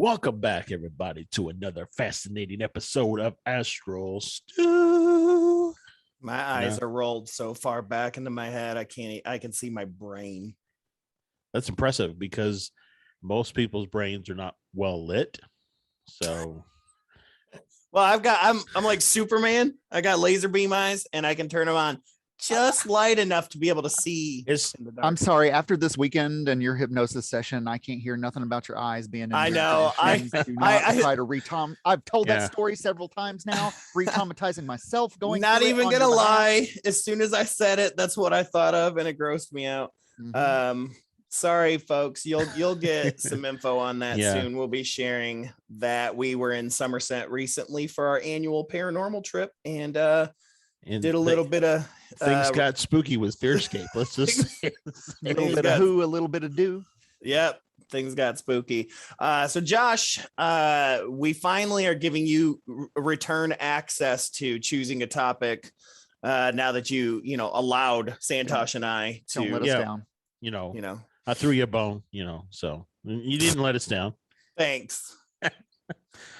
Welcome back, everybody, to another fascinating episode of Astral. Stew. My eyes are rolled so far back into my head, I can see my brain. That's impressive because most people's brains are not well lit. So, well, I'm like Superman. I got laser beam eyes, and I can turn them on just light enough to be able to see. I'm sorry. After this weekend and your hypnosis session, I can't hear nothing about your eyes being in. I know. I try to re-traum. I've told that story several times now. Re-traumatizing myself. Not even gonna lie. As soon as I said it, that's what I thought of, and it grossed me out. Mm-hmm. Sorry, folks. You'll get some info on that soon. We'll be sharing that. We were in Somerset recently for our annual paranormal trip, and did a little bit of things got spooky with Fearscape. Let's just say a little bit of who, a little bit of do. Yep, things got spooky. So Josh, we finally are giving you return access to choosing a topic. Now that you allowed Santosh and I to let us down. You know, I threw you a bone. So you didn't let us down. Thanks.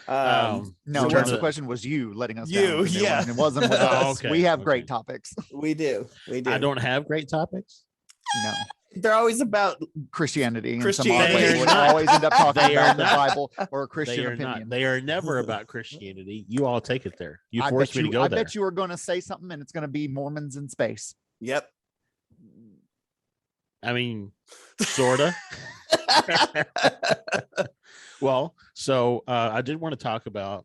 No, the question was you letting us down. It wasn't with us. Okay, we have great topics. We do. I don't have great topics. No, they're always about Christianity. Christianity. We always end up talking about the Bible or a Christian opinion. They are never about Christianity. You all take it there. You forced me to go there. I bet you were going to say something, and it's going to be Mormons in space. Yep. I mean, sorta. Well, so I did want to talk about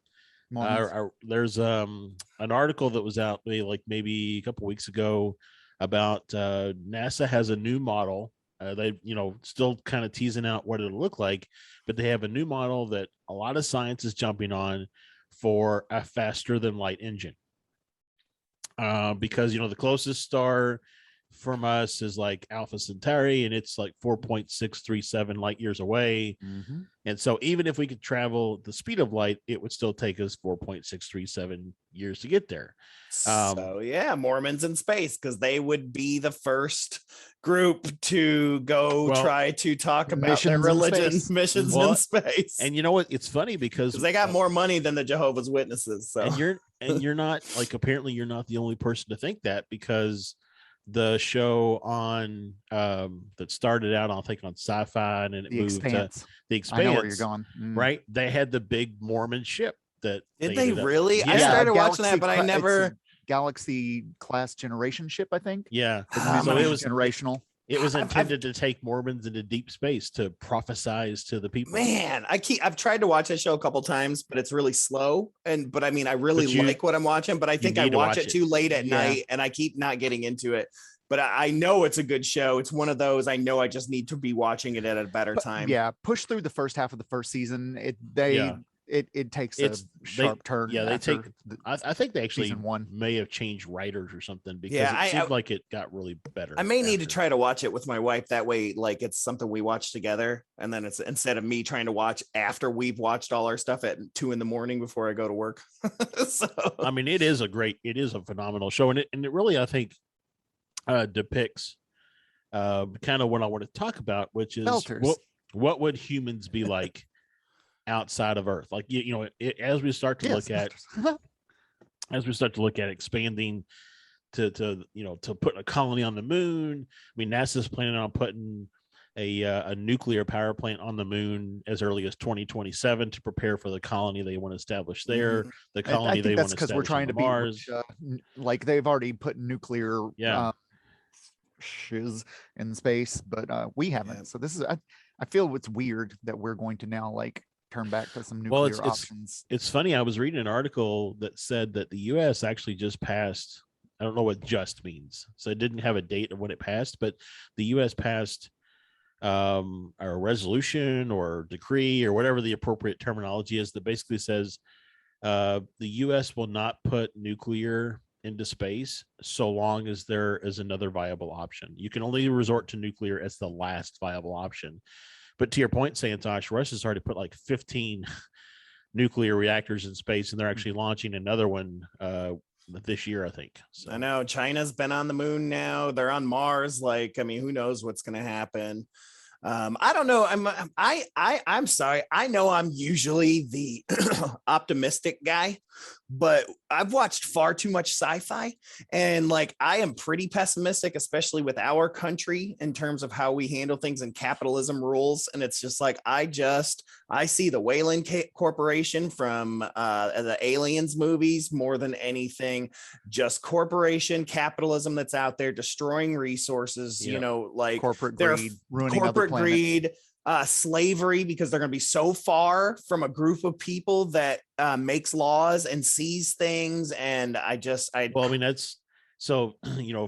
there's an article that was out maybe a couple weeks ago about NASA has a new model. They still kind of teasing out what it'll look like, but they have a new model that a lot of science is jumping on for a faster than light engine. Because the closest star from us is like Alpha Centauri, and it's like 4.637 light years away. Mm-hmm. And so even if we could travel the speed of light, it would still take us 4.637 years to get there. Mormons in space, because they would be the first group to go try to talk about their religious missions in space. And you know what? It's funny because they got more money than the Jehovah's Witnesses. So you're not apparently you're not the only person to think that, because the show on that started out, I think, on Sci-Fi, and it moved to The Expanse. I know where you're going. Right? They had the big Mormon ship that did they really? I started watching that, but I never. Galaxy class generation ship, I think. Yeah, so it was generational. It was intended to take Mormons into deep space to prophesize to the people. Man, I've tried to watch that show a couple times, but it's really slow. But I mean, I really like what I'm watching, but I think I watch it too late at night, and I keep not getting into it. But I know it's a good show. It's one of those, I know I just need to be watching it at a better time. Yeah, push through the first half of the first season. It takes a sharp turn. Yeah, I think they actually may have changed writers or something, because it seemed like it got really better. I may need to try to watch it with my wife. That way, like, it's something we watch together, and then it's instead of me trying to watch after we've watched all our stuff at 2 a.m. before I go to work. So I mean, it is a phenomenal show, and it really, I think, depicts kind of what I want to talk about, which is what would humans be like outside of Earth. Like, as we start to look at expanding to put a colony on the moon. I mean, NASA's planning on putting a nuclear power plant on the moon as early as 2027 to prepare for the colony they want to establish there. Mm-hmm. The colony they want to establish we're trying on to Mars. Like, they've already put nuclear shiz in space, but we haven't. So this is I feel it's weird that we're going to now turn back to some nuclear options. It's funny. I was reading an article that said that the U.S. actually just passed. I don't know what just means, so it didn't have a date of when it passed, but the U.S. passed a resolution or decree or whatever the appropriate terminology is that basically says the U.S. will not put nuclear into space so long as there is another viable option. You can only resort to nuclear as the last viable option. But to your point, Santosh, Russia's already put 15 nuclear reactors in space, and they're actually launching another one this year, I think. So. I know China's been on the moon now. They're on Mars. Who knows what's going to happen? I don't know. I'm sorry. I know I'm usually the optimistic guy, but I've watched far too much sci-fi, and like I am pretty pessimistic, especially with our country in terms of how we handle things and capitalism rules. And it's just like I see the Wayland Corporation from the Aliens movies more than anything, just corporation capitalism that's out there destroying resources. Yeah. Like corporate greed, ruining other corporate planets. greed, slavery, because they're going to be so far from a group of people that makes laws and sees things. And well, I mean, that's so,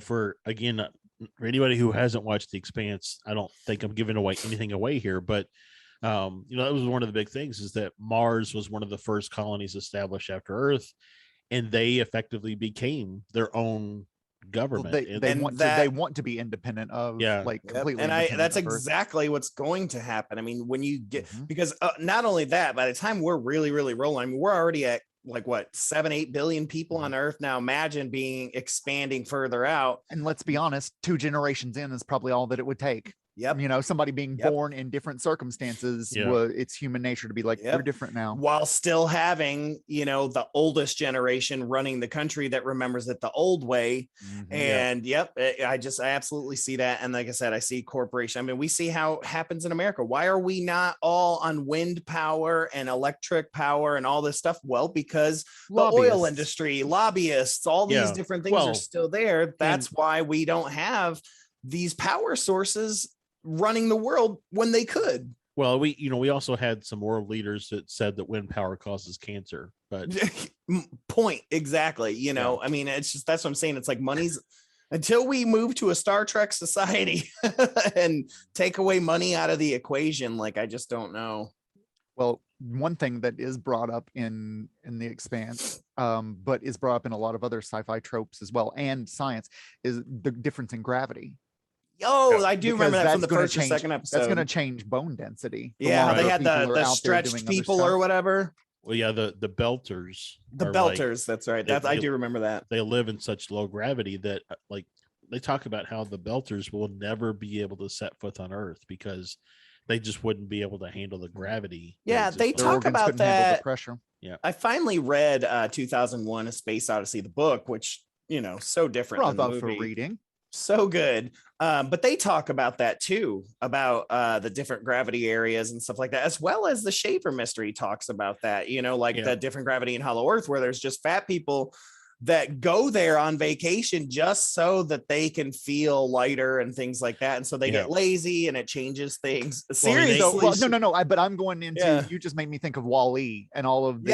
for again, for anybody who hasn't watched The Expanse, I don't think I'm giving anything away here, but that was one of the big things, is that Mars was one of the first colonies established after Earth, and they effectively became their own government. Well, they want to be independent of, like, completely. And that's exactly what's going to happen. I mean, when you get, because not only that, by the time we're really, really rolling, I mean, we're already at like what, 7-8 billion people on Earth now. Imagine expanding further out. And let's be honest, 2 generations in is probably all that it would take. Yep. Somebody being born in different circumstances, it's human nature to be like, they're different now. While still having, the oldest generation running the country that remembers it the old way. And I absolutely see that. And like I said, I see corporation. I mean, we see how it happens in America. Why are we not all on wind power and electric power and all this stuff? Well, because the oil industry, lobbyists, all these different things are still there. That's why we don't have these power sources running the world when they could. Well, we also had some world leaders that said that wind power causes cancer, but point exactly. I mean, it's just, that's what I'm saying. It's like money's, until we move to a Star Trek society and take away money out of the equation, like, I just don't know. Well, one thing that is brought up in The Expanse, but is brought up in a lot of other sci-fi tropes as well, and science, is the difference in gravity. Oh, I do remember that from the first or second episode. That's going to change bone density. Yeah, they had the stretched people or whatever. Well, yeah, the belters. The belters, that's right. I do remember that. They live in such low gravity that, like, they talk about how the belters will never be able to set foot on Earth because they just wouldn't be able to handle the gravity. Yeah, they talk about that. The pressure. Yeah, I finally read 2001: A Space Odyssey, the book, which so different than the movie. For reading. So good. But they talk about that too, about the different gravity areas and stuff like that, as well as the Shaver mystery talks about that, the different gravity in Hollow Earth, where there's just fat people that go there on vacation just so that they can feel lighter and things like that. And so they get lazy and it changes things. Seriously. No. But I'm going into, you just made me think of Wall-E and all of the,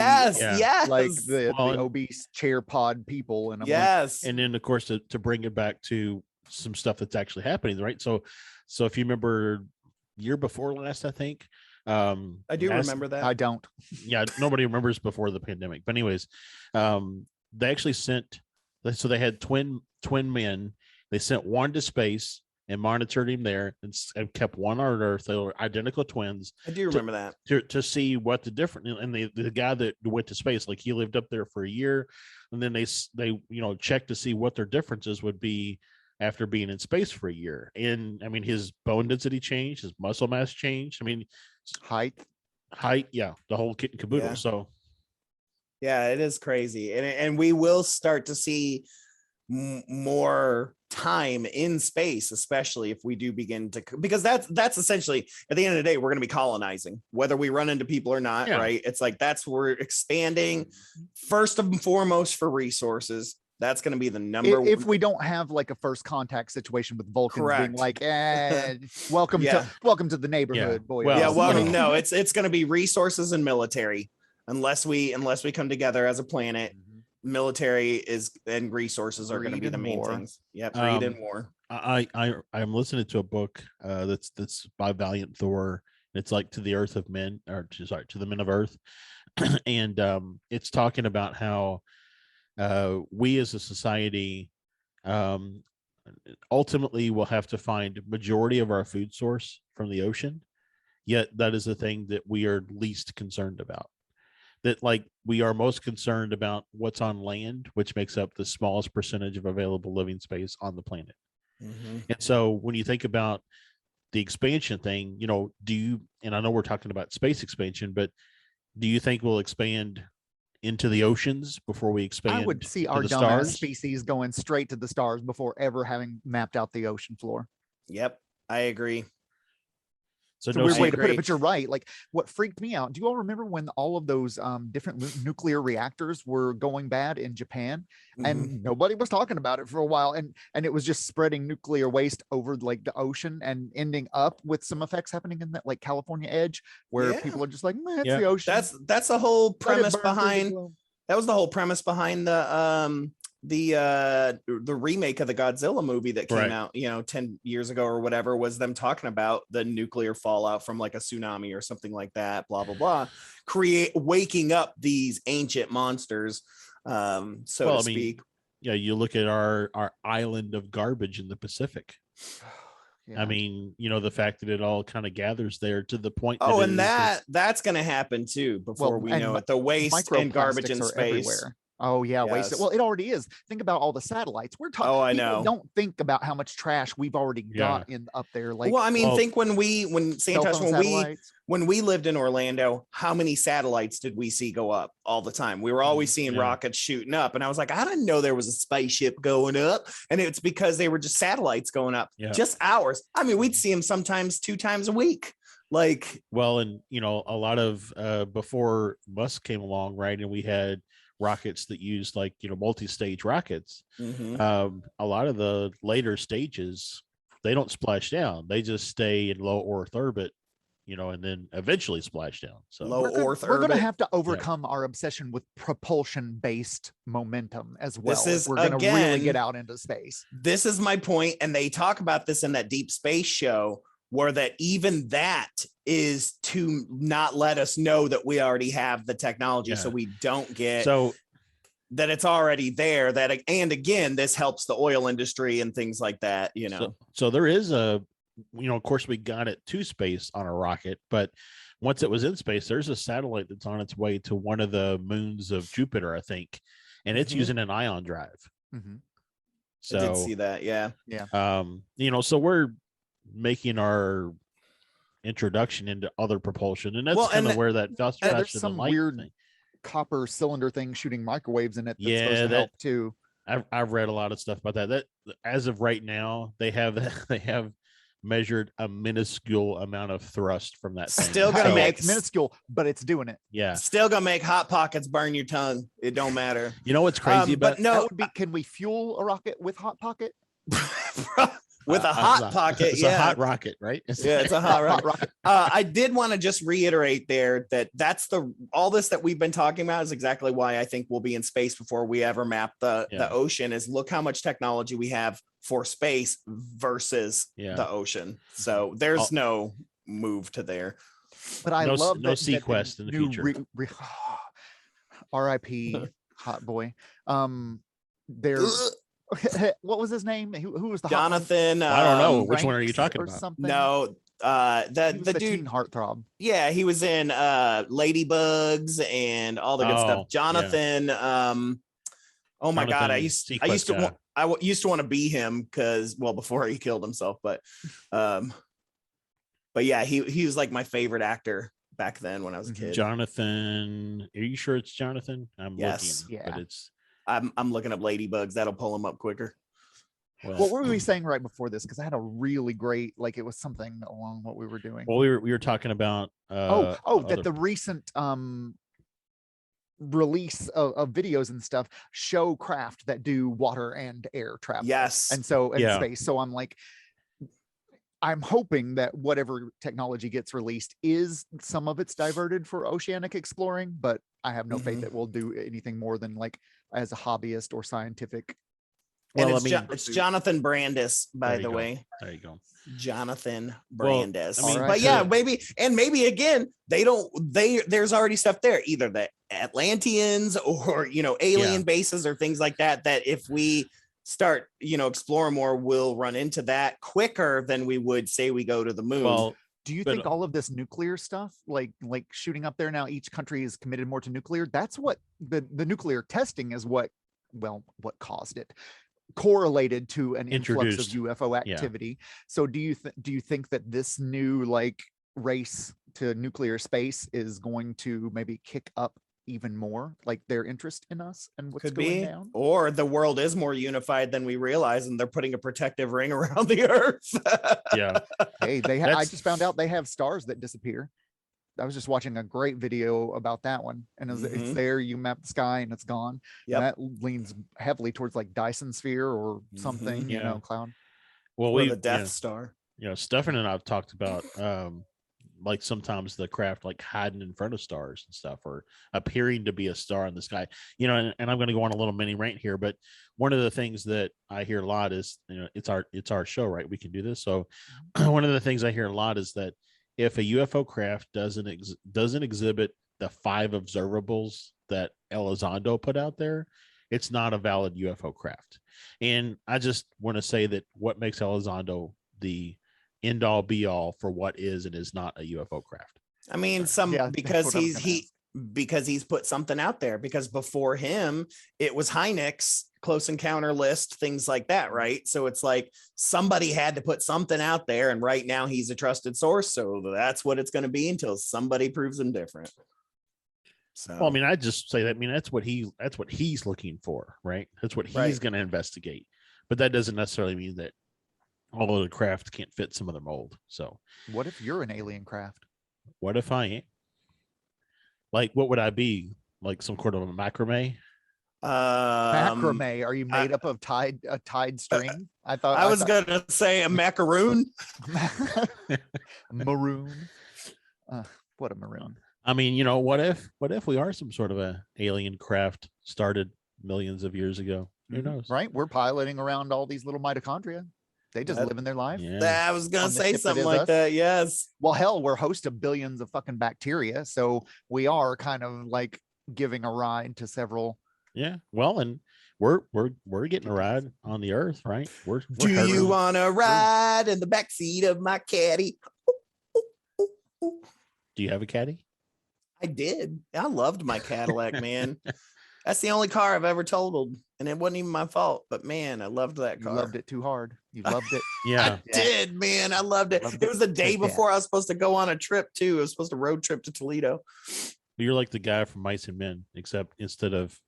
like the obese chair pod people. And and then of course, to bring it back to some stuff that's actually happening, right? So if you remember year before last, I think, I do remember that. I don't. Yeah. Nobody remembers before the pandemic, but anyways, they actually so they had twin men. They sent one to space and monitored him there and kept one on Earth. They were identical twins. I do remember that. To see what the difference, and the guy that went to space, like, he lived up there for a year, and then they checked to see what their differences would be after being in space for a year. And I mean, his bone density changed, his muscle mass changed. I mean, height, the whole kit and caboodle. Yeah. So yeah, it is crazy. And we will start to see more time in space, especially if we do begin to, because that's essentially, at the end of the day, we're going to be colonizing, whether we run into people or not, right? It's like, we're expanding first and foremost for resources. That's going to be the number one. If we don't have like a first contact situation with Vulcans being like, welcome to the neighborhood, boy. Welcome. No, it's going to be resources and military. Unless we come together as a planet, military and resources are going to be the main things. Yep, greed and war. I'm listening to a book that's by Valiant Thor. It's like To the Earth of Men, To the Men of Earth, and it's talking about how we as a society ultimately will have to find majority of our food source from the ocean. Yet that is the thing that we are least concerned about. That, like, we are most concerned about what's on land, which makes up the smallest percentage of available living space on the planet. And so when you think about the expansion thing, do you, and I know we're talking about space expansion, but do you think we'll expand into the oceans before we expand? I would see our dumbass species going straight to the stars before ever having mapped out the ocean floor. Yep, I agree. It's a weird way to put it, but you're right. Like, what freaked me out, do you all remember when all of those different nuclear reactors were going bad in Japan? And nobody was talking about it for a while, and it was just spreading nuclear waste over like the ocean and ending up with some effects happening in that like California edge where people are just like, man, it's the ocean. That's the whole premise behind that was the whole premise behind the remake of the Godzilla movie that came out 10 years ago or whatever, was them talking about the nuclear fallout from like a tsunami or something like that, blah blah blah, waking up these ancient monsters, so to speak. You look at our island of garbage in the Pacific. I mean, the fact that it all kind of gathers there to the point and that's going to happen too before we know it. The waste and garbage in space everywhere. Oh yeah, waste. Well, it already is. Think about all the satellites. We're talking. Oh, I know. Don't think about how much trash we've already got in up there. Like, well, I mean, think when Santosh, when we lived in Orlando, how many satellites did we see go up all the time? We were always seeing rockets shooting up, and I was like, I didn't know there was a spaceship going up, and it's because they were just satellites going up, just ours. I mean, we'd see them sometimes 2 times a week. Like, well, and a lot of before Musk came along, right, and we had rockets that used like multi-stage rockets. A lot of the later stages, they don't splash down, they just stay in low Earth orbit, and then eventually splash down. So we're going to have to overcome our obsession with propulsion based momentum as well. We're going to really get out into space. This is my point, and they talk about this in that Deep Space show, where that even that is to not let us know that we already have the technology, so we don't get that it's already there. That, and again, this helps the oil industry and things like that. So there is of course we got it to space on a rocket, but once it was in space, there's a satellite that's on its way to one of the moons of Jupiter, I think, and it's using an ion drive. So I did see that. Yeah. So we're making our introduction into other propulsion, and that's kind of where that there's some weird copper cylinder thing shooting microwaves in it that's supposed to help too. I've read a lot of stuff about that as of right now they have measured a minuscule amount of thrust from that thing. Still gonna make minuscule, but it's doing it. Still gonna make hot pockets burn your tongue. It don't matter. What's crazy but no, that would be, can we fuel a rocket with hot pocket? With a hot pocket, it's a hot rocket, right? It's a hot rocket. I did want to just reiterate there that that's all this that we've been talking about is exactly why I think we'll be in space before we ever map the ocean. Is look how much technology we have for space versus the ocean. So there's no move to there. But I love no Sequest in the future. R.I.P. Hot boy. What was his name? Who was the Jonathan? I don't know. Which one are you talking about? Something? No, the dude, teen heartthrob. Yeah, he was in Ladybugs and all the good stuff. Jonathan. Oh my God, I used to want to be him before he killed himself, but yeah, he was like my favorite actor back then when I was a kid. Jonathan, are you sure it's Jonathan? I'm looking, but it's. I'm looking up Ladybugs. That'll pull them up quicker. Well, what were we saying right before this? Because I had a really great, it was something along what we were doing. Well, we were talking about that the recent release of videos and stuff show craft that do water and air travel. Yes, and so in space. So I'm hoping that whatever technology gets released is some of it's diverted for oceanic exploring, but I have no faith that we'll do anything more than as a hobbyist or scientific. Well, it's Jonathan Brandis, by the way. There you go. Jonathan Brandis. Well, but maybe again, there's already stuff there, either the Atlanteans or alien bases or things like that if we start exploring more, we'll run into that quicker than we would say we go to the moon. Well, do you think all of this nuclear stuff, like shooting up there now, each country is committed more to nuclear? That's what the nuclear testing is what caused it. correlated to an influx of Introduced. UFO activity. So do you think that this new like race to nuclear space is going to maybe kick up even more like their interest in us and what's going down? Or the world is more unified than we realize and they're putting a protective ring around the earth. Yeah. Hey, I just found out they have stars that disappear. I was just watching a great video about that one, and it's there. You map the sky, and it's gone. Yep. And that leans heavily towards like Dyson sphere or something, you know, cloud. Well, the Death Star. You know, Stefan and I've talked about like sometimes the craft like hiding in front of stars and stuff, or appearing to be a star in the sky. You know, and I'm going to go on a little mini rant here, but one of the things that I hear a lot is, you know, it's our show, right? We can do this. So one of the things I hear a lot is that if a UFO craft doesn't exhibit the 5 observables that Elizondo put out there, it's not a valid UFO craft. And I just want to say that what makes Elizondo the end all be all for what is and is not a UFO craft. I mean, because he's put something out there, because before him it was Hynek's close encounter list, things like that, right? So it's like somebody had to put something out there, and right now he's a trusted source, so that's what it's going to be until somebody proves him different. So well, I mean, I just say that, I mean, that's what he's looking for, right? That's what he's going to investigate, but that doesn't necessarily mean that all of the craft can't fit some of the mold. So what if you're an alien craft? What if I am? Like, what would I be? Like some sort of a macrame? Macrame? Are you made up of a tied string? I was gonna say a macaroon. Maroon. What a maroon. I mean, you know, what if we are some sort of a alien craft started millions of years ago? Who knows? Right? We're piloting around all these little mitochondria. They just live in their life. Yeah. I was gonna say something like that. Yes. Well, hell, we're host of billions of fucking bacteria, so we are kind of like giving a ride to several. Yeah. Well, and we're getting a ride on the Earth, right? Do you want to ride in the backseat of my caddy? Do you have a caddy? I did. I loved my Cadillac, man. That's the only car I've ever totaled, and it wasn't even my fault. But man, I loved that car. You loved it too hard. You loved it. Yeah, I did, man. I loved it. It was the day before I was supposed to go on a trip too. I was supposed to road trip to Toledo. You're like the guy from Mice and Men, except instead of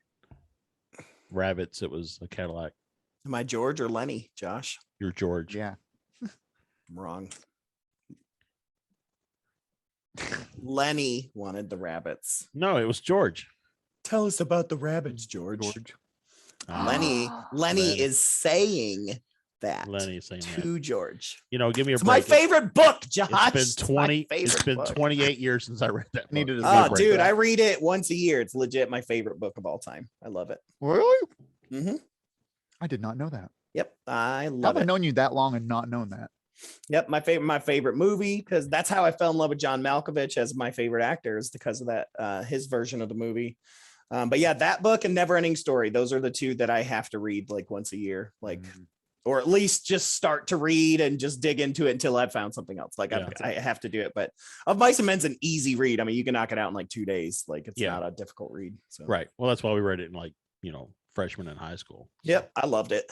rabbits, it was a Cadillac. Am I George or Lenny, Josh? You're George. Yeah. I'm wrong. Lenny wanted the rabbits. No, it was George. Tell us about the rabbits, George. Lenny is saying that. Lenny is saying to that. George. You know, give me a break. My favorite book, Josh. It's been 28 years since I read that book. Oh, dude, I read it once a year. It's legit my favorite book of all time. I love it. Really? Mm-hmm. I did not know that. Yep, I love it. I've known you that long and not known that. Yep, my favorite movie, because that's how I fell in love with John Malkovich as my favorite actor, is because of that his version of the movie. But yeah, that book and Never Ending Story, those are the two that I have to read like once a year, like or at least just start to read and just dig into it until I've found something else. Like I have to do it. But Of Mice and Men's an easy read. I mean, you can knock it out in like 2 days. Like it's not a difficult read. So right. Well, that's why we read it in like, you know, freshman in high school. Yep, I loved it.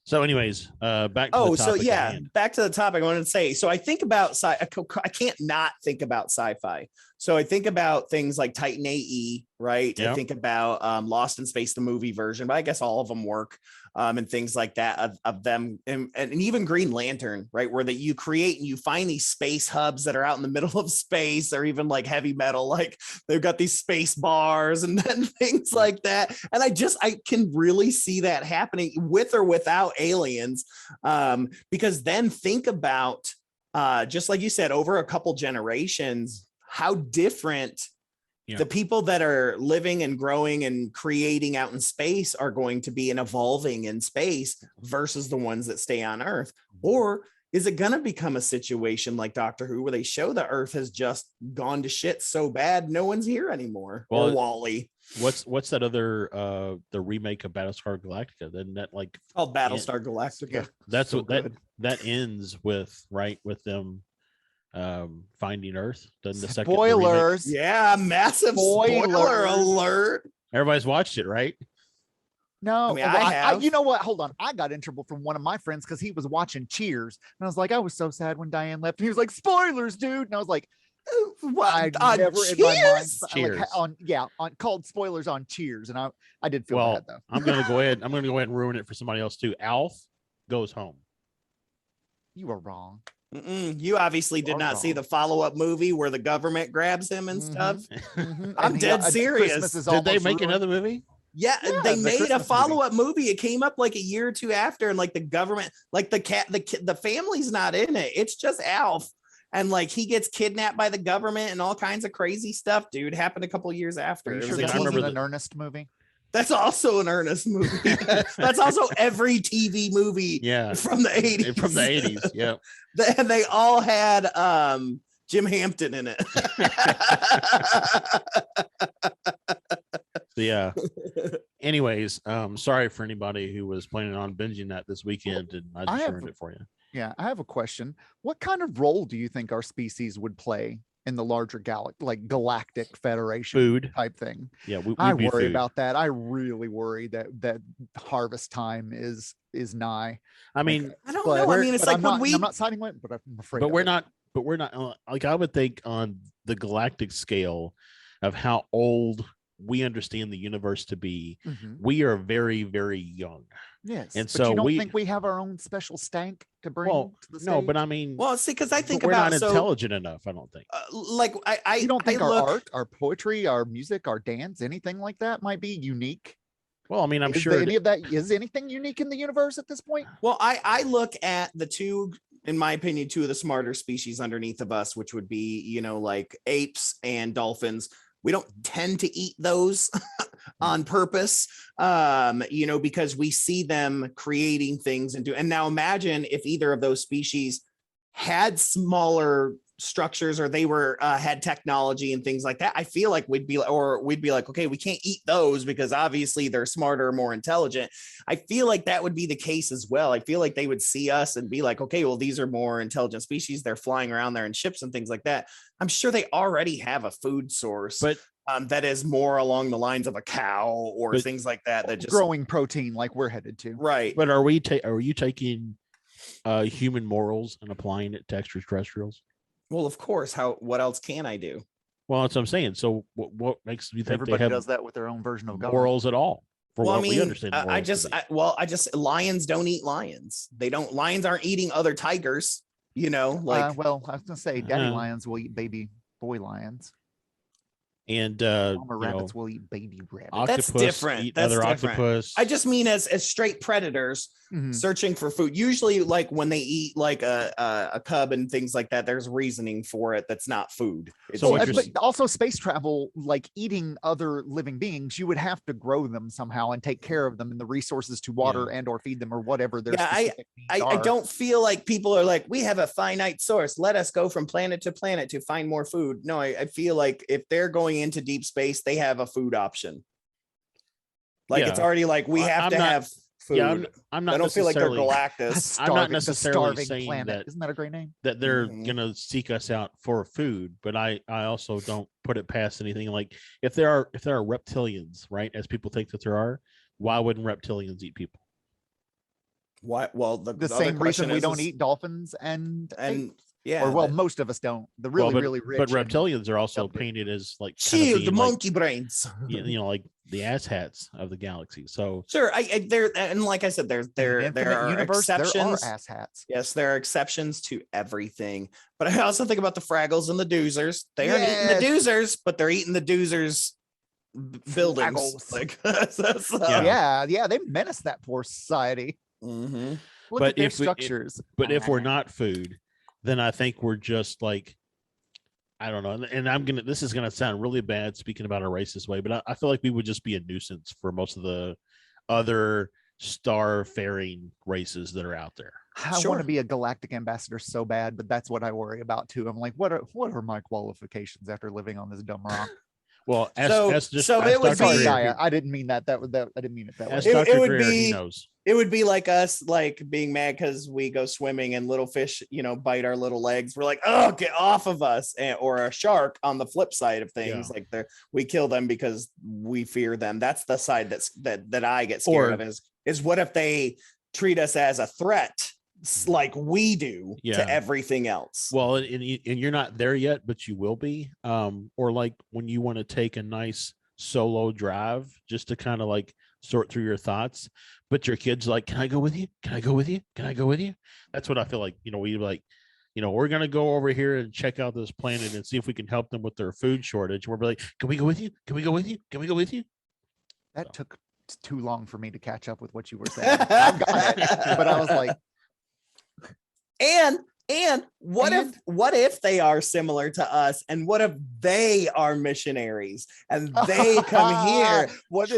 So anyways, back to the topic. Back to the topic I wanted to say. So I think about I can't not think about sci-fi. So I think about things like Titan AE, right? Yep. I think about Lost in Space, the movie version, but I guess all of them work, and things like that of them, and even Green Lantern, right? Where that you create and you find these space hubs that are out in the middle of space, or even like Heavy Metal, like they've got these space bars and then things like that. And I can really see that happening with or without aliens, because then think about, just like you said, over a couple generations, how different the people that are living and growing and creating out in space are going to be and evolving in space versus the ones that stay on Earth. Or is it going to become a situation like Doctor Who, where they show the Earth has just gone to shit so bad no one's here anymore? Well, or Wall-E. What's that other the remake of Battlestar Galactica? Isn't that like called Battlestar Galactica? That's so what that ends with, right? With them finding Earth. Doesn't the second spoilers? Yeah, massive spoiler alert. Everybody's watched it, right? No, I mean, I have. you know what? Hold on. I got in trouble from one of my friends because he was watching Cheers. And I was like, I was so sad when Diane left. And he was like, spoilers, dude. And I was like, what? I never in my mind Cheers. on called spoilers on Cheers. And I did feel bad though. I'm gonna go ahead and ruin it for somebody else too. Alf goes home. You were wrong. You obviously did not see the follow-up movie where the government grabs him and stuff. I'm dead serious. Did they make another movie? Yeah, they made a follow-up movie. It came up like a year or two after, and like the government, like the family's not in it. It's just Alf, and like he gets kidnapped by the government and all kinds of crazy stuff. Dude, happened a couple years after. It was an Ernest movie. That's also an Ernest movie. That's also every TV movie from the 80s. From the 80s, yeah. They all had Jim Hampton in it. Yeah. Anyways, sorry for anybody who was planning on binging that this weekend, and I just ruined it for you. Yeah, I have a question. What kind of role do you think our species would play in the larger galactic federation food type thing? Yeah, I worry about that. I really worry that harvest time is nigh. I mean, I don't know. I mean, it's like I'm not siding with it, but I'm afraid. But we're not. Like, I would think on the galactic scale of how old we understand the universe to be, we are very, very young. Yes, and but so you don't think we have our own special stank to bring to the stage? No, but I mean, see, because I think we're not intelligent enough. I don't think. You don't think our art, our poetry, our music, our dance, anything like that might be unique? Well, I mean, I'm sure is anything unique in the universe at this point? Well, I look at the two, in my opinion, two of the smarter species underneath of us, which would be, like apes and dolphins. We don't tend to eat those on purpose, because we see them creating things and now imagine if either of those species had smaller structures or they were had technology and things like that. I feel like we'd be like, okay, we can't eat those because obviously they're smarter, more intelligent. I feel like that would be the case as well. I feel like they would see us and be like, okay, well, these are more intelligent species. They're flying around there in ships and things like that. I'm sure they already have a food source, but that is more along the lines of a cow or things like that. That just growing protein, like we're headed to, right? But are you taking human morals and applying it to extraterrestrials? Well, of course. What else can I do? Well, that's what I'm saying. So what makes you think everybody does that with their own version of God? Morals at all? We understand. Lions don't eat lions. Lions aren't eating other tigers. I was gonna say daddy lions will eat baby boy lions. And mama rabbits will eat baby rabbits. That's different. That's other different. Octopus. I just mean as straight predators searching for food. Usually, like when they eat like a cub and things like that, there's reasoning for it that's not food. But also space travel, like eating other living beings, you would have to grow them somehow and take care of them and the resources to water and or feed them or whatever their specific needs are. I don't feel like people are like, we have a finite source. Let us go from planet to planet to find more food. No, I feel like if they're going into deep space, they have a food option. Like it's already like we have to have food. Yeah, I'm not. I don't feel like they're Galactus. I'm not necessarily saying planet. that. Isn't that a great name? That they're gonna seek us out for food, but I also don't put it past anything. Like if there are reptilians, right, as people think that there are, why wouldn't reptilians eat people? Why? Well, the same reason we don't eat dolphins and yeah, or most of us don't. The really rich. But reptilians are also painted as like the monkey brains. Like the asshats of the galaxy. So sure, there and like I said, there are exceptions. There are asshats. Yes, there are exceptions to everything. But I also think about the Fraggles and the Doozers. They aren't eating the Doozers, but they're eating the Doozers buildings. Yeah, they menace that poor society. Look at their structures. But if we're not food, then I think we're just like, I don't know. And this is gonna sound really bad speaking about our race this way, but I feel like we would just be a nuisance for most of the other star-faring races that are out there. I want to be a galactic ambassador so bad, but that's what I worry about too. I'm like, what are my qualifications after living on this dumb rock? Well, so it would sorry, be. Gaia, I didn't mean that. I didn't mean it that way. It would Greer, be. He knows. It would be like us, like being mad because we go swimming and little fish, bite our little legs. We're like, oh, get off of us. Or a shark on the flip side of things, like we kill them because we fear them. That's the side that I get scared of is what if they treat us as a threat like we do to everything else. Well, and you're not there yet, but you will be. Or like when you want to take a nice solo drive just to kind of like sort through your thoughts, but your kid's like, can I go with you? Can I go with you? Can I go with you? That's what I feel like, we like, we're going to go over here and check out this planet and see if we can help them with their food shortage. We're like, can we go with you? Can we go with you? Can we go with you? That took too long for me to catch up with what you were saying. I got it, but I was like, and what if they are similar to us, and what if they are missionaries and they come here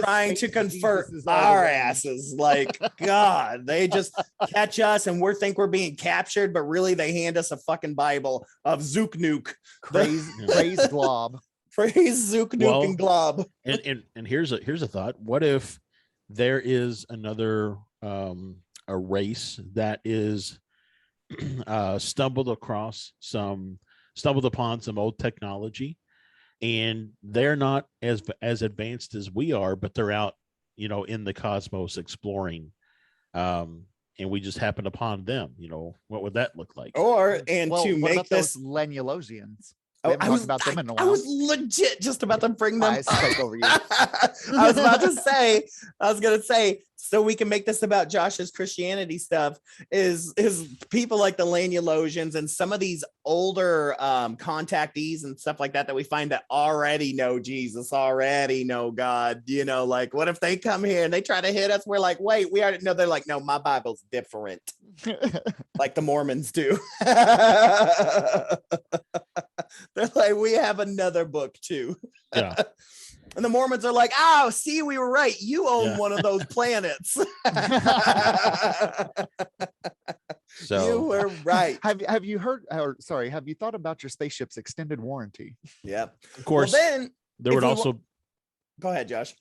trying to convert our asses? Like, God, they just catch us and think we're being captured, but really they hand us a fucking Bible of Zook Nuke, praise glob, praise Zook Nuke and glob. And here's a thought: what if there is another a race that is stumbled upon some old technology, and they're not as advanced as we are, but they're out, in the cosmos exploring, and we just happened upon them. What would that look like? To make this Lenulosians. I was legit just about to bring them over you. I was gonna say, so we can make this about Josh's Christianity stuff, is people like the Lanulosians and some of these older contactees and stuff like that we find that already know Jesus, already know God. Like, what if they come here and they try to hit us? We're like, wait, we already know. They're like, no, my Bible's different. Like the Mormons do. They're like, we have another book too. Yeah. And the Mormons are like, oh, see, we were right. You own one of those planets. So you were right. Have you heard, or sorry, have you thought about your spaceship's extended warranty? Yep. Of course. Well, then there would also go ahead, Josh.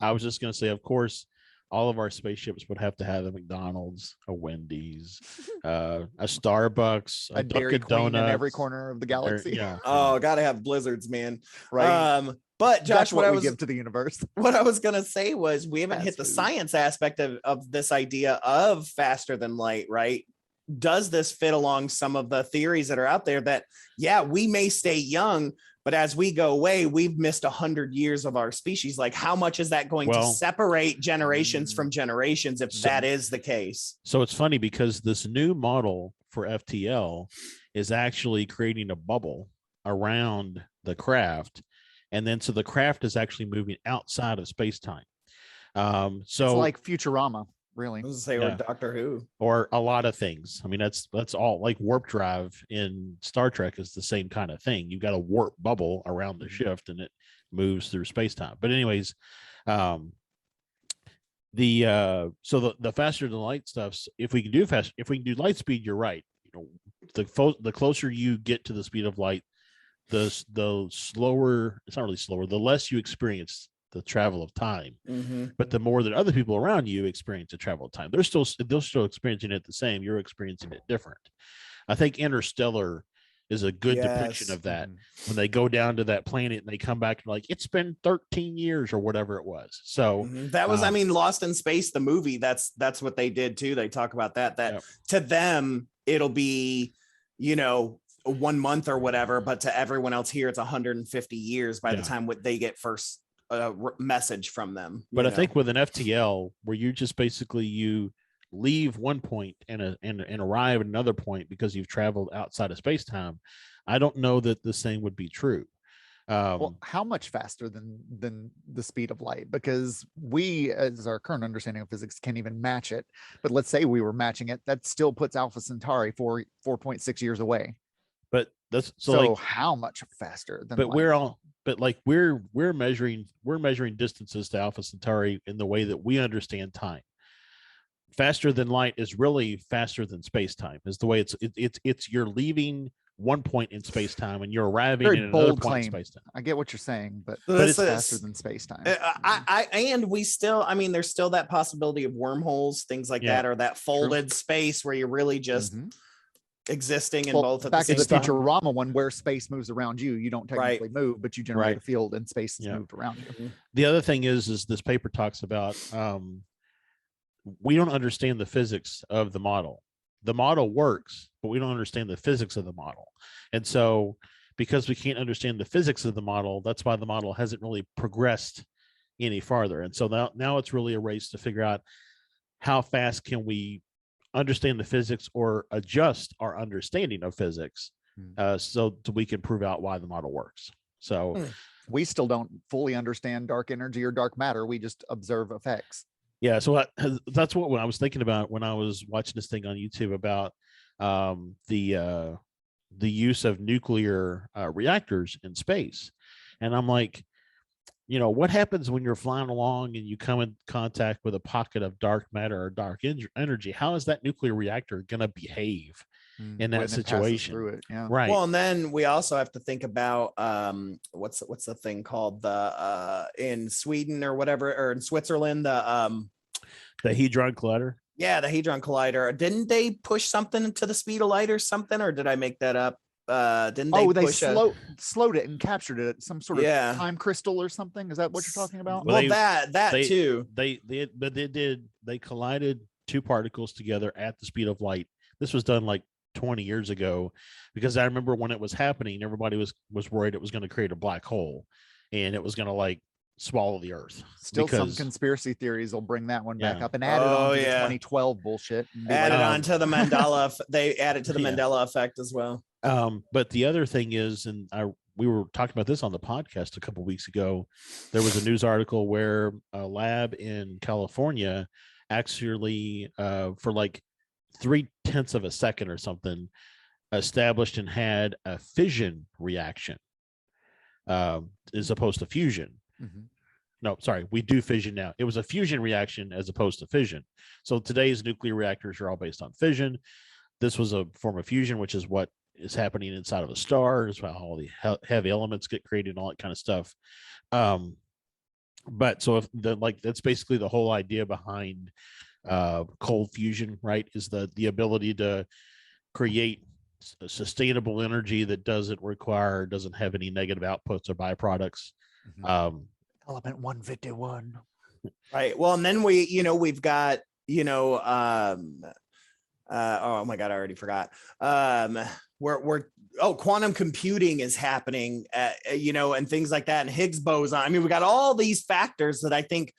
I was just going to say, of course, all of our spaceships would have to have a McDonald's, a Wendy's, a Starbucks, a Dairy Dunkin' Queen Donuts in every corner of the galaxy. Yeah. Oh, gotta have blizzards, man. Right. But Josh, what we give to the universe. What I was gonna say was we haven't hit the science aspect of this idea of faster than light, right? Does this fit along some of the theories that are out there that, we may stay young, but as we go away, we've missed 100 years of our species. Like, how much is that going to separate generations from generations if that is the case? So it's funny because this new model for FTL is actually creating a bubble around the craft. And then so the craft is actually moving outside of space-time. So it's like Futurama, really. I was gonna say, or Doctor Who, or a lot of things. I mean, that's all. Like warp drive in Star Trek is the same kind of thing. You've got a warp bubble around the shift, and it moves through space-time. But anyways, so the faster than light stuffs. If we can do light speed, you're right. The closer you get to the speed of light, the slower. It's not really slower. The less you experience the travel of time, but the more that other people around you experience the travel of time, they're still experiencing it the same. You're experiencing it different. I think Interstellar is a good depiction of that. When they go down to that planet and they come back and like, it's been 13 years or whatever it was. So that was, Lost in Space, the movie, that's what they did too. They talk about that to them, it'll be, 1 month or whatever, but to everyone else here, it's 150 years by the time they get first message from them. But I think with an FTL, where you just basically you leave one point and arrive at another point because you've traveled outside of space-time, I don't know that the same would be true. Well, how much faster than the speed of light? Because we, as our current understanding of physics, can't even match it. But let's say we were matching it, that still puts Alpha Centauri 4.6 years away. But that's so how much faster than light? We're measuring distances to Alpha Centauri in the way that we understand time. Faster than light is really faster than space-time, is the way it's you're leaving Mm-hmm. point in space time, and you're arriving Very in another bold point in claim. space time. I get what you're saying, but This it's is- faster than space time. And we still, I mean, there's still that possibility of wormholes, things like that, or that folded space where you're really just existing in both at the same time. Back to the Futurama one, where space moves around you. You don't technically move, but you generate a field, and space is moved around you. The other thing is this paper talks about we don't understand the physics of the model. The model works, but we don't understand the physics of the model. And so because we can't understand the physics of the model, that's why the model hasn't really progressed any farther. And so now it's really a race to figure out how fast can we understand the physics or adjust our understanding of physics so we can prove out why the model works. So we still don't fully understand dark energy or dark matter. We just observe effects. Yeah, so that's what I was thinking about when I was watching this thing on YouTube about the use of nuclear reactors in space. And I'm like, what happens when you're flying along and you come in contact with a pocket of dark matter or dark energy? How is that nuclear reactor going to behave in that situation? Through it, yeah. Right. Well, and then we also have to think about what's the thing called, the in Sweden or whatever, or in Switzerland, the Hadron Collider. Yeah, the Hadron Collider. Didn't they push something to the speed of light or something, or did I make that up? Didn't they? They slowed it and captured it. Some sort of time crystal or something. Is that what you're talking about? Well, that too. They collided two particles together at the speed of light. This was done like 20 years ago, because I remember when it was happening, everybody was worried it was going to create a black hole, and it was going to like swallow the earth. Still, some conspiracy theories will bring that one back up and add it on to the 2012 bullshit. Add it on to the Mandela. They added to the Mandela effect as well. But the other thing is, and we were talking about this on the podcast a couple of weeks ago. There was a news article where a lab in California actually, for like 0.3 of a second or something, established and had a fission reaction, as opposed to fusion. No, sorry, we do fission now. It was a fusion reaction as opposed to fission. So today's nuclear reactors are all based on fission. This was a form of fusion, which is what is happening inside of a star. Is how all the heavy elements get created and all that kind of stuff. But so that's basically the whole idea behind cold fusion, right? Is the ability to create sustainable energy that doesn't have any negative outputs or byproducts. Element 151. Right. Well, and then we've got, oh my God, I already forgot. Quantum computing is happening, and things like that, and Higgs boson. I mean, we got all these factors that I think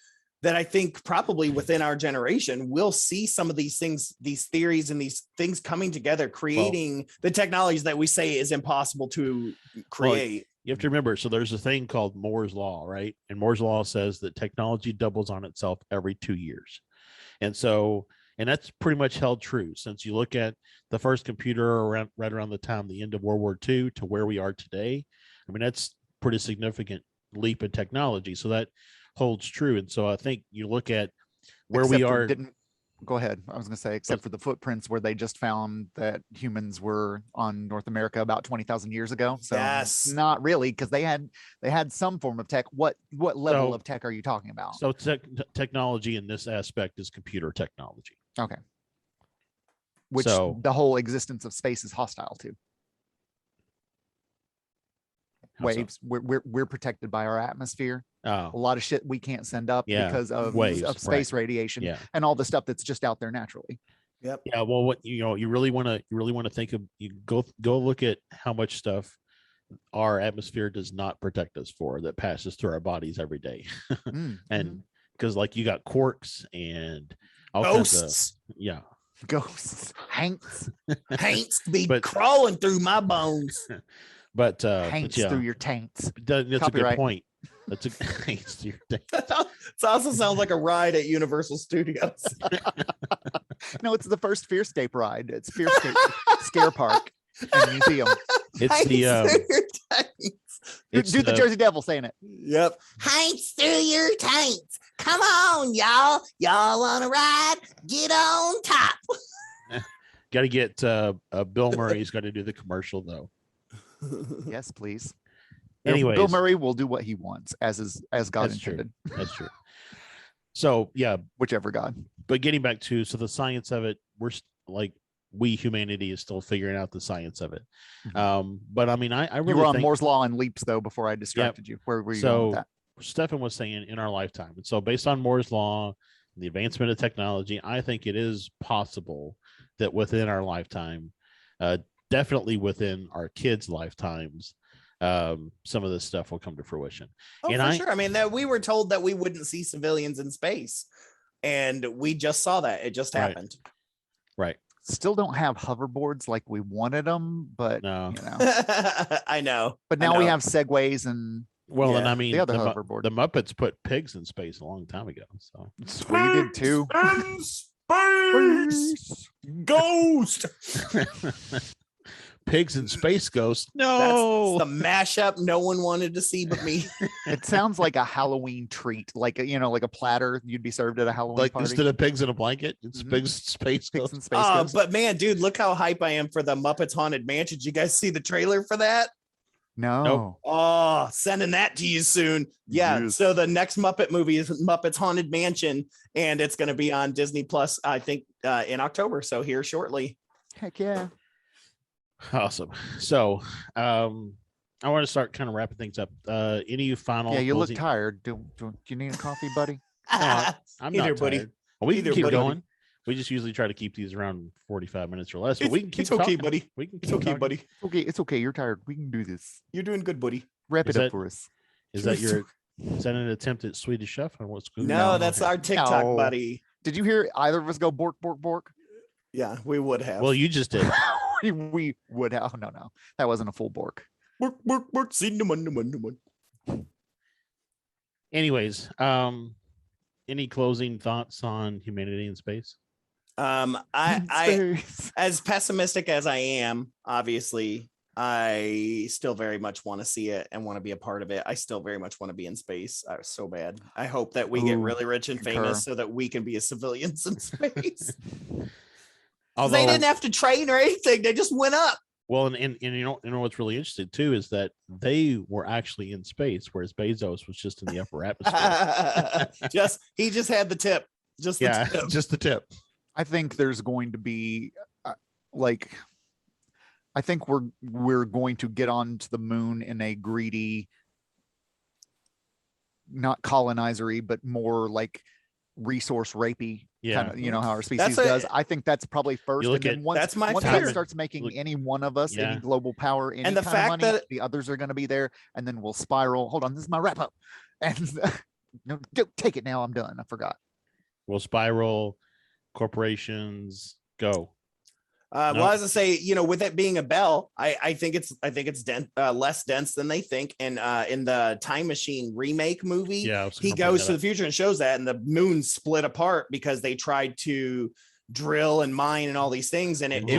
probably within our generation, we'll see some of these things, these theories and these things coming together, creating the technologies that we say is impossible to create. You have to remember, so there's a thing called Moore's Law, right? And Moore's Law says that technology doubles on itself every 2 years. And that's pretty much held true since you look at the first computer right around the time, the end of World War II to where we are today. I mean, that's pretty significant leap in technology. So that holds true. And so I think you look at where we are. Go ahead. I was going to say, except for the footprints where they just found that humans were on North America about 20,000 years ago. So not really, because they had some form of tech. What level of tech are you talking about? So technology in this aspect is computer technology. Okay. Which the whole existence of space is hostile to. Waves. We're protected by our atmosphere. A lot of shit we can't send up because of waves, of space radiation and all the stuff that's just out there naturally. Yep. Yeah. Well, what you really want to think of, you go look at how much stuff our atmosphere does not protect us for that passes through our bodies every day. And because like you got quarks and all ghosts. Ghosts. Hanks be crawling through my bones. But Hanks through your taints. That's Copyright. a good point. That's a Hanks through your taints. It also sounds like a ride at Universal Studios. No, it's the first Fearscape ride. It's Fearscape Scare Park and Museum. It's do the Jersey Devil saying it. Yep. Hanks through your taints. Come on, y'all. Y'all want to ride? Get on top. Got to get Bill Murray's got to do the commercial though. Yes, please. Anyways, Bill Murray will do what he wants, as God intended. True. That's true. So yeah, whichever God. But getting back to the science of it, we humanity is still figuring out the science of it. But I mean, I really you were on Moore's Law and leaps though before I distracted you. Where were you going with that? Stefan was saying in our lifetime, and so based on Moore's Law, the advancement of technology, I think it is possible that within our lifetime, definitely within our kids' lifetimes, some of this stuff will come to fruition. Oh, and for sure. I mean, that we were told that we wouldn't see civilians in space, and we just saw that. It just happened. Right. Still don't have hoverboards like we wanted them, but no. I know. But now we have segways and and I mean, the other hoverboard. The Muppets put pigs in space a long time ago. So we did too. Space ghost. Pigs in space ghost. No, that's the mashup no one wanted to see but me. It sounds like a Halloween treat, like a platter you'd be served at a Halloween party. Instead of pigs in a blanket, it's pigs space ghost. And space ghost. But man, dude, look how hype I am for the Muppets Haunted Mansion. Did you guys see the trailer for that? No. Nope. Oh, sending that to you soon. Yeah. Yes. So the next Muppet movie is Muppets Haunted Mansion, and it's going to be on Disney Plus, I think, in October. So here shortly. Heck yeah. Awesome. So I want to start kind of wrapping things up. Any final? Yeah, you look tired. Do you need a coffee, buddy? I'm not buddy. tired. Well, we can keep going. We just usually try to keep these around 45 minutes or less, but we can keep talking. Okay, buddy. We can keep okay, talking. Buddy. It's okay. You're tired. We can do this. You're doing good, buddy. Wrap it up for us. Is that an attempt at Swedish Chef or what's going on? No, that's our TikTok buddy. Did you hear either of us go bork, bork, bork? Yeah, we would have. Well, you just did. we would have. No, that wasn't a full bork. Bork, bork, bork. Anyways, any closing thoughts on humanity in space? I as pessimistic as I am, obviously, I still very much want to see it and want to be a part of it. I still very much want to be in space. So bad. I hope that we get really rich and famous so that we can be as civilians in space. Although, they didn't have to train or anything. They just went up. Well, and you know what's really interesting too is that they were actually in space, whereas Bezos was just in the upper atmosphere. He just had the tip. Just the tip. I think there's going to be I think we're going to get onto the moon in a greedy, not colonizer-y, but more like resource rapey kind of, how our species does. I think that's probably first. And then once that starts making any one of us any global power, any and the fact money, that the others are going to be there, and then we'll spiral. Hold on, this is my wrap up. And no, take it now. I'm done. I forgot. We'll spiral. Corporations go. Well, as I say, with it being a bell, I think it's less dense than they think. And in the Time Machine remake movie, he goes to the future and shows that, and the moon split apart because they tried to drill and mine and all these things, and it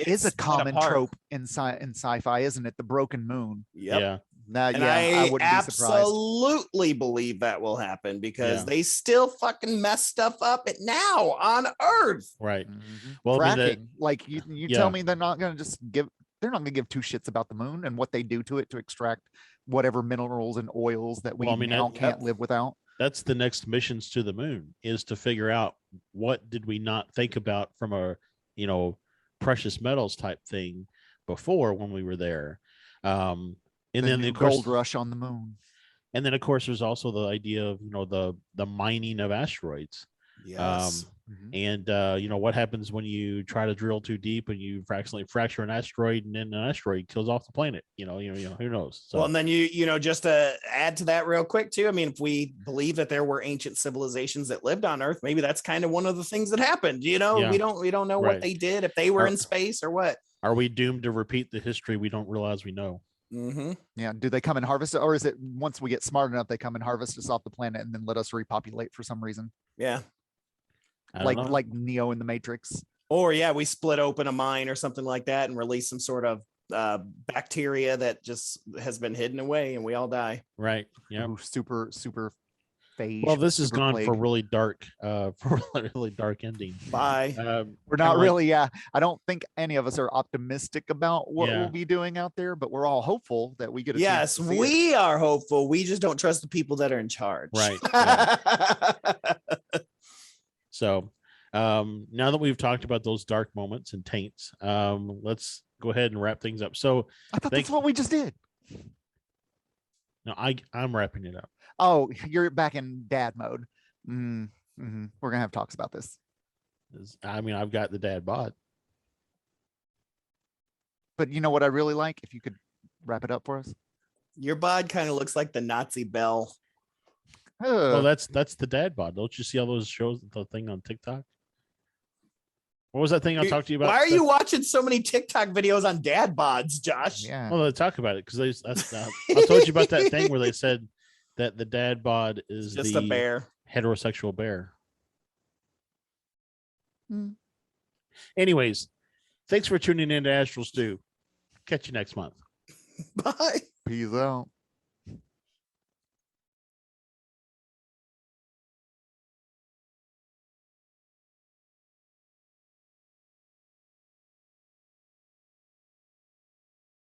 is a common trope in sci-fi, isn't it? The broken moon. Yep. Yeah. I wouldn't absolutely believe that will happen because they still fucking mess stuff up now on Earth. Right. Mm-hmm. Well, fracking, you tell me they're not going to give two shits about the moon and what they do to it to extract whatever minerals and oils that we can't live without. That's the next missions to the moon, is to figure out what did we not think about from a precious metals type thing before when we were there. And then the gold rush on the moon. And then of course there's also the idea of the mining of asteroids. Yes. And what happens when you try to drill too deep and you accidentally fracture an asteroid and then an asteroid kills off the planet. Who knows? So. Well, and then just to add to that real quick too. I mean, if we believe that there were ancient civilizations that lived on Earth, maybe that's kind of one of the things that happened. We don't know what they did, if they were in space or what. Are we doomed to repeat the history we don't realize we know? Mm-hmm. Yeah. Do they come and harvest it, or is it once we get smart enough they come and harvest us off the planet and then let us repopulate for some reason? Yeah. Like Neo in the Matrix. Or we split open a mine or something like that and release some sort of bacteria that just has been hidden away and we all die. Right. Yeah. Super beige. Well, this has super gone plague. for really dark, for a really dark ending. Bye. We're not really, yeah. I don't think any of us are optimistic about what we'll be doing out there, but we're all hopeful that we get a chance to see we are hopeful. We just don't trust the people that are in charge. Right. Yeah. So now that we've talked about those dark moments and taints, let's go ahead and wrap things up. So I thought that's what we just did. No, I'm wrapping it up. Oh, you're back in dad mode. Mm-hmm. We're gonna have talks about this. I mean, I've got the dad bod. But you know what I really like? If you could wrap it up for us. Your bod kind of looks like the Nazi bell. Well, that's the dad bod. Don't you see all those shows? The thing on TikTok. What was that thing I talked to you about? Why are you watching so many TikTok videos on dad bods, Josh? Yeah. Well, they talk about it because I told you about that thing where they said that the dad bod is just a bear, heterosexual bear. Anyways, thanks for tuning in to Astral Stew. Catch you next month. Bye. Peace out.